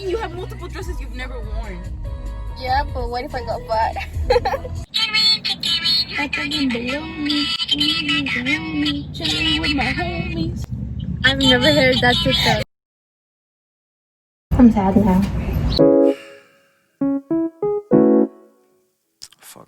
mean you have multiple dresses you've never worn? Yeah, but what if I got fat? I can below me, Chilling with my homies. I've never heard that TikTok. I'm sad now. Fuck.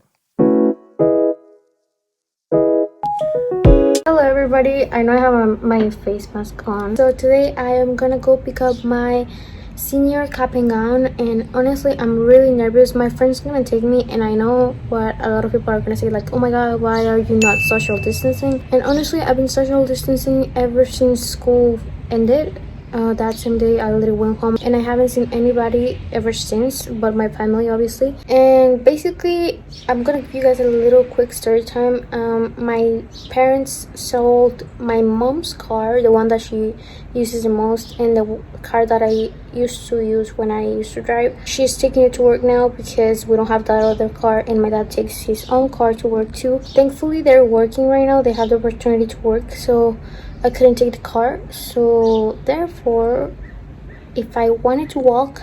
Hello everybody, I know I have my face mask on. So today I am gonna go pick up my senior cap and gown, and honestly I'm really nervous. My friend's gonna take me, and I know what a lot of people are gonna say, like, oh my god, why are you not social distancing? And honestly I've been social distancing ever since school ended. That same day I literally went home, and I haven't seen anybody ever since, but my family obviously. And basically I'm gonna give you guys a little quick story time. My parents sold my mom's car, the one that she uses the most, and the car that I used to use when I used to drive. She's taking it to work now because we don't have that other car, and my dad takes his own car to work too. Thankfully they're working right now, they have the opportunity to work, so I couldn't take the car. So therefore, if I wanted to walk,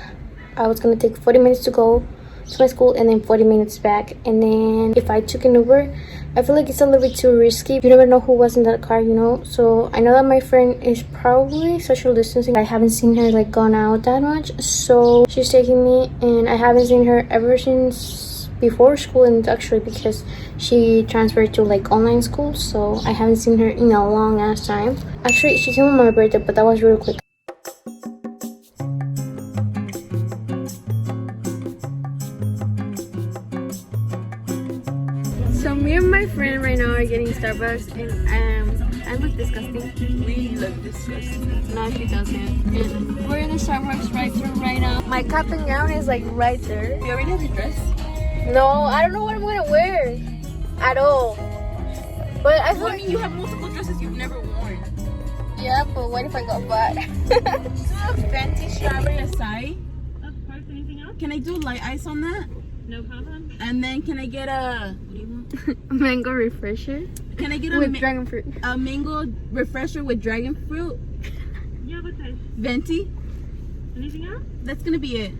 I was gonna take 40 minutes to go to my school and then 40 minutes back. And then if I took an Uber, I feel like it's a little bit too risky. You never know who was in that car, you know. So I know that my friend is probably social distancing. I haven't seen her like gone out that much, so she's taking me, and I haven't seen her ever since before school, and actually because she transferred to like online school, so I haven't seen her in a long ass time. Actually she came on my birthday, but that was real quick. So me and my friend right now are getting Starbucks, and I look disgusting. We look disgusting. No, she doesn't. And we're in the Starbucks drive-thru right now. My cap and gown is like right there. You already have your dress? No, I don't know what I'm gonna wear at all. But I feel Well, I like, mean you have multiple dresses you've never worn. yeah, but what if I got fat? Fancy strawberry acai. Of course, anything else? Can I do light ice on that? No problem. And then can I get a, what do you want? Mango refresher. Can I get a with dragon fruit? A mango refresher with dragon fruit? Yeah, what size? Venti? Anything else? That's gonna be it.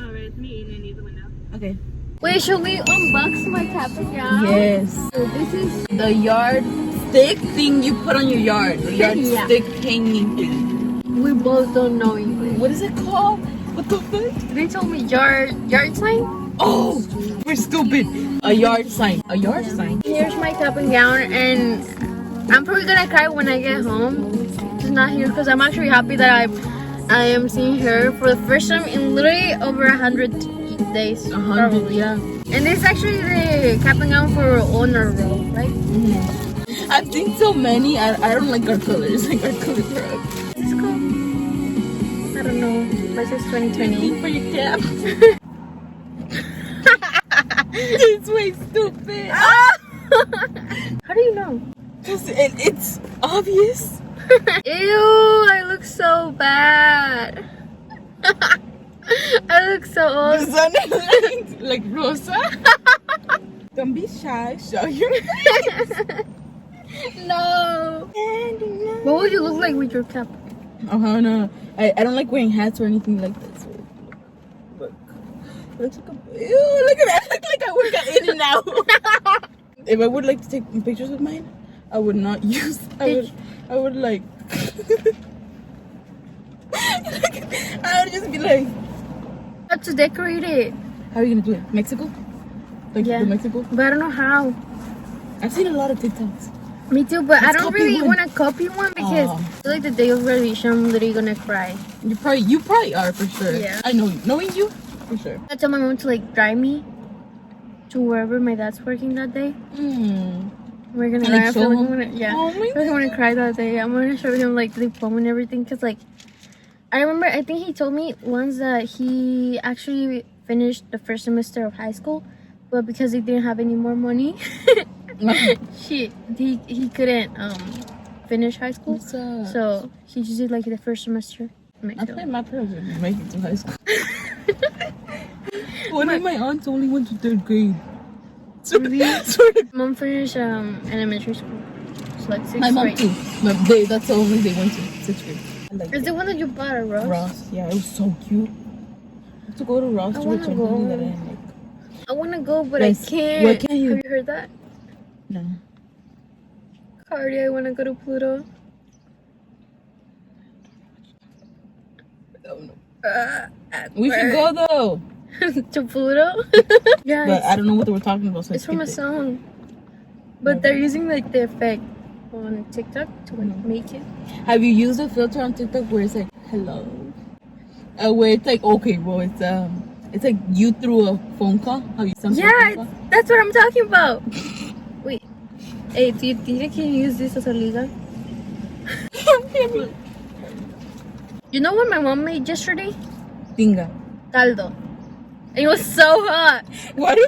Alright, it's me eating and the window. Okay. Wait, should we unbox my cap and gown? Yes. So this is The yard stick thing you put on your yard. The yard Yeah. stick hanging thing. we both don't know English. What is it called? What the fuck? They told me yard sign. Oh, we're stupid. A yard sign. A yard sign. Here's my cap and gown, and I'm probably gonna cry when I get home. She's not here because I'm actually happy that I am seeing her for the first time in literally over 100 days. 100, probably. yeah. And this is actually the cap and gown for honor roll, right? Mm-hmm. I've seen so many. I don't like our colors. Like our colors are ugly. This is cool. I don't know. This is 2020. For your cap. It's way stupid. How do you know? Cause it's obvious. Ew, I look so bad. I look so old. Like Rosa. Don't be shy. Show your face. No. What would you look like with your cap? No. I don't like wearing hats or anything like that. So look. It looks like a. Ew, look at that. I look like I work at In-N-Out. If I would like to take pictures with mine, I would not use. I would like. I would just be like. How to decorate it? How are you gonna do it? Mexico? Like Yeah. the Mexico? But I don't know how. I've seen a lot of TikToks. Me too, but I Let's don't copy really one. want to copy one because Oh. I feel like the day of graduation I'm literally gonna cry. You probably are for sure. Yeah. I know you. Knowing you, for sure. I told my mom to like drive me to wherever my dad's working that day. We're gonna And, like, I feel show like him? I'm gonna, yeah. Oh my I feel like I'm gonna cry that day. I'm gonna show him like the diploma and everything, cause like I remember I think he told me once that he actually finished the first semester of high school, but because he didn't have any more money, he couldn't finish high school. So he just did like the first semester. I think my parents would make it to high school. One of my aunts only went to 3rd grade. Mom finished elementary school. So like 6th My mom grade. too. That's the only they went to 6th grade. I like Is the one that you bought at Ross? Ross. Yeah, it was so cute. To go to Ross I to wanna return go. something that I didn't like. I wanna go, but Yes. I can't. Why can't you? Have you heard that? No. Cardi, I wanna go to Pluto. Oh, no. We should go though. To Pluto? Yeah, But I don't know what they were talking about, so I it's from a skipped it. song. But they're using like the effect on TikTok to like Mhm. make it. Have you used a filter on TikTok where it's like hello? Where it's like okay, well it's like you through a phone call. How you sound through a Yeah, phone call? that's what I'm talking about. Wait. Hey, do you think I can use this as a liga? You know what my mom made yesterday? Tinga. Caldo. It was so hot. Why do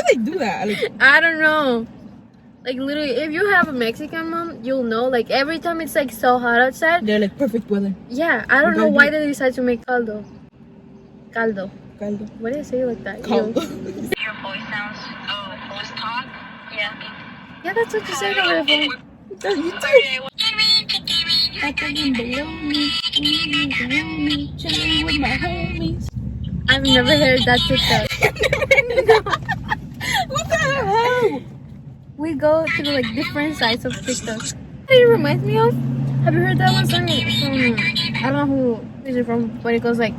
they do that? Like, I don't know. Like literally, if you have a Mexican mom, you'll know. Like every time it's like so hot outside. they're like perfect weather. Yeah, I don't What know do I why do? they decide to make caldo. Caldo. Caldo. Why do I say it like that? Caldo. Ew. Your voice sounds, voice talk? Yeah. Yeah, that's what you said over the phone. That's you too. Chilling with my homies. I've never heard that TikTok. What the hell? We go through like different sides of TikTok. What it reminds me of? Have you heard that one song from, I don't know who is it from, but it goes like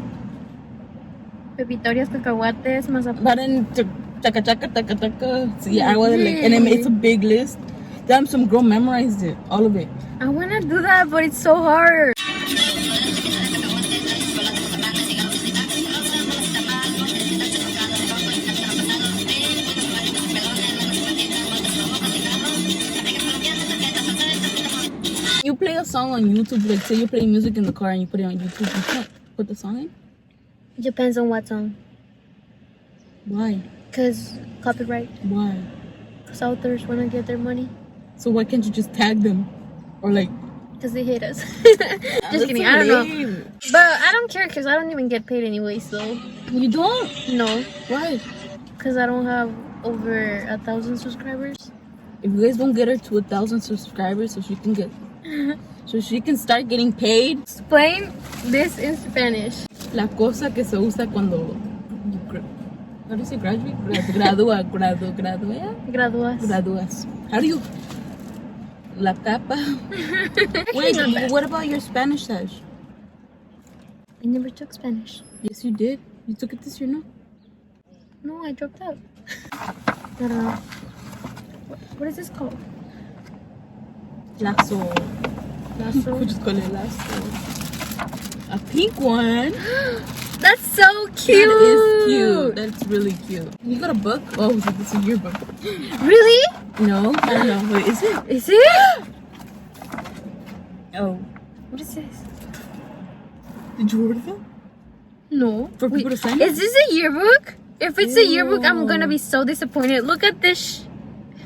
Pepitorias, cacahuates, mazapán. But then taka taka taka taka. So yeah, I was like, and then it's a big list. Damn, some girl memorized it, all of it. I wanna do that, but it's so hard. You play a song on YouTube, like say you're playing music in the car and you put it on YouTube, you can't put the song in? Depends on what song. Why? Cause copyright. Why? Cause authors wanna get their money. So why can't you just tag them? Or like... Cause they hate us. Just kidding, I don't know. know. But I don't care cause I don't even get paid anyway, so. You don't? No. Why? Cause I don't have over 1,000 subscribers. If you guys don't get her to 1,000 subscribers so she can get... so she can start getting paid. Explain this in Spanish. La cosa que se usa cuando... you how do you say graduate? Gradúa. Graduas. Graduas. How do you... La tapa. Wait, Not bad. what about your Spanish test? I never took Spanish. Yes, you did. You took it this year, no? No, I dropped out. I don't know. What is this called? Lasso. Lasso? We just call it lasso. A pink one. That's so cute. That is cute. That's really cute. You got a book? Oh, this is your book. Really? No, I don't know. Wait, is it? Is it? Oh. What is this? Did you order them? No. For people to sign Is this a yearbook? If it's a yearbook, I'm Ew. gonna be so disappointed. Look at this.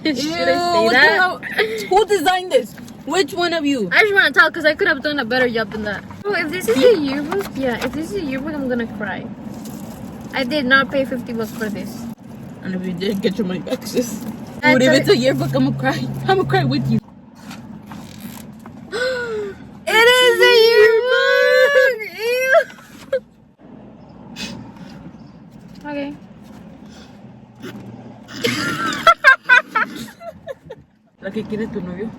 Should Ew, I say what that? the hell? Who designed this? Which one of you? I just want to tell because I could have done a better job than that. Oh, if this is a yearbook, yeah, if this is a yearbook, I'm gonna cry. I did not pay $50 for this. And if you did, get your money back, sis. That's Dude, if a- it's a yearbook, I'm gonna cry. I'm gonna cry with you. It is a yearbook! Ew. Okay. ¿La que quiere tu novio?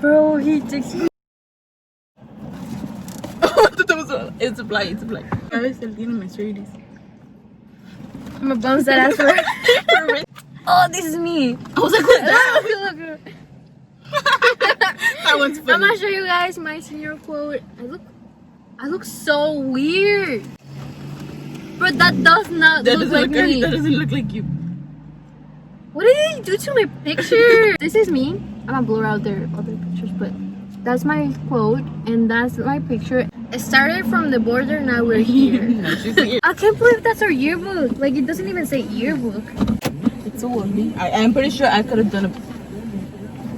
Bro, he takes me. It's a blind, it's a blind. A veces él tiene Mercedes. I'm gonna bounce that ass for her. Oh, this is me. I was like, what's that? Look. That one's I'm funny. gonna show you guys my senior quote. I look so weird. But that does not That look doesn't like look me. that doesn't look like you. What did he do to my picture? This is me. I'm gonna blur out their other pictures, but that's my quote and that's my picture. It started from the border, now we're here. No, she's here. I can't believe that's our yearbook. Like, it doesn't even say yearbook. It's so ugly. I'm pretty sure I could have done it.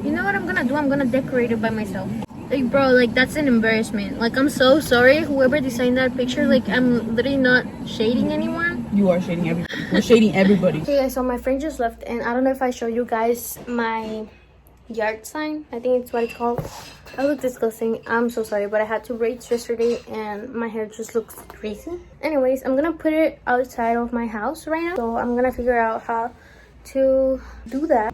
You know what I'm gonna do? I'm gonna decorate it by myself. Like, bro, like, that's an embarrassment. Like, I'm so sorry, whoever designed that picture. Like, I'm literally not shading anyone. You are shading everybody. We're shading everybody. Okay, guys, so my friend just left, and I don't know if I show you guys my yard sign. I think it's what it's called. I look disgusting. I'm so sorry, but I had to braids yesterday and my hair just looks crazy. Anyways, I'm gonna put it outside of my house right now. So I'm gonna figure out how to do that.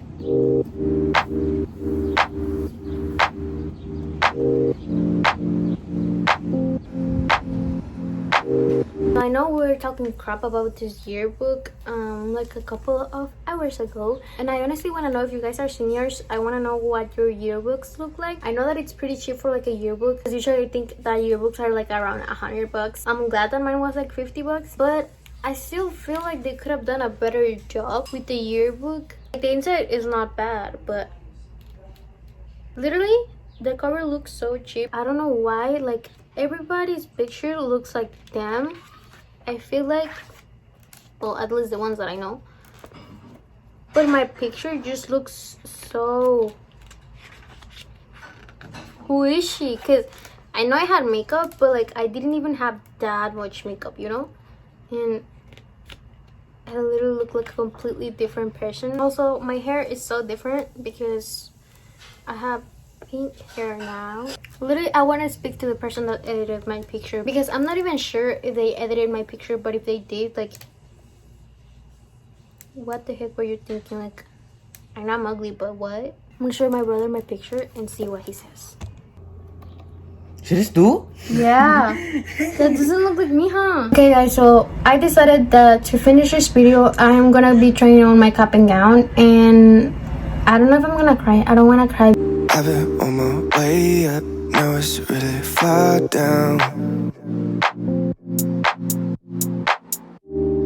I know we were talking crap about this yearbook like a couple of hours ago, and I honestly want to know if you guys are seniors. I want to know what your yearbooks look like. I know that it's pretty cheap for like a yearbook, because usually I think that yearbooks are like around $100. I'm glad that mine was like $50, but I still feel like they could have done a better job with the yearbook. Like, the inside is not bad, but literally the cover looks so cheap. I don't know why, like everybody's picture looks like them. I feel like, well, at least the ones that I know, but my picture just looks so, who is she? Because I know I had makeup, but like I didn't even have that much makeup, you know, and I literally look like a completely different person. Also, my hair is so different because I have pink hair now. Literally, I want to speak to the person that edited my picture, because I'm not even sure if they edited my picture, but if they did, like, what the heck were you thinking? Like, I know I'm ugly, but what? I'm gonna show my brother my picture and see what he says. Serius tuh? Yeah, that doesn't look like me, huh? Okay guys, so I decided that to finish this video, I'm gonna be trying on my cap and gown, and I don't know if I'm gonna cry. I don't wanna cry. I've been on my way up, now it's really far down.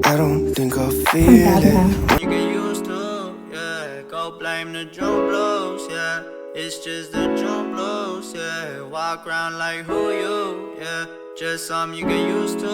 I don't think I'll feel it. You get used to, yeah. Go blame the drum blows, yeah. It's just the drum blows, yeah. Walk around like who you, yeah. Just something you get used to.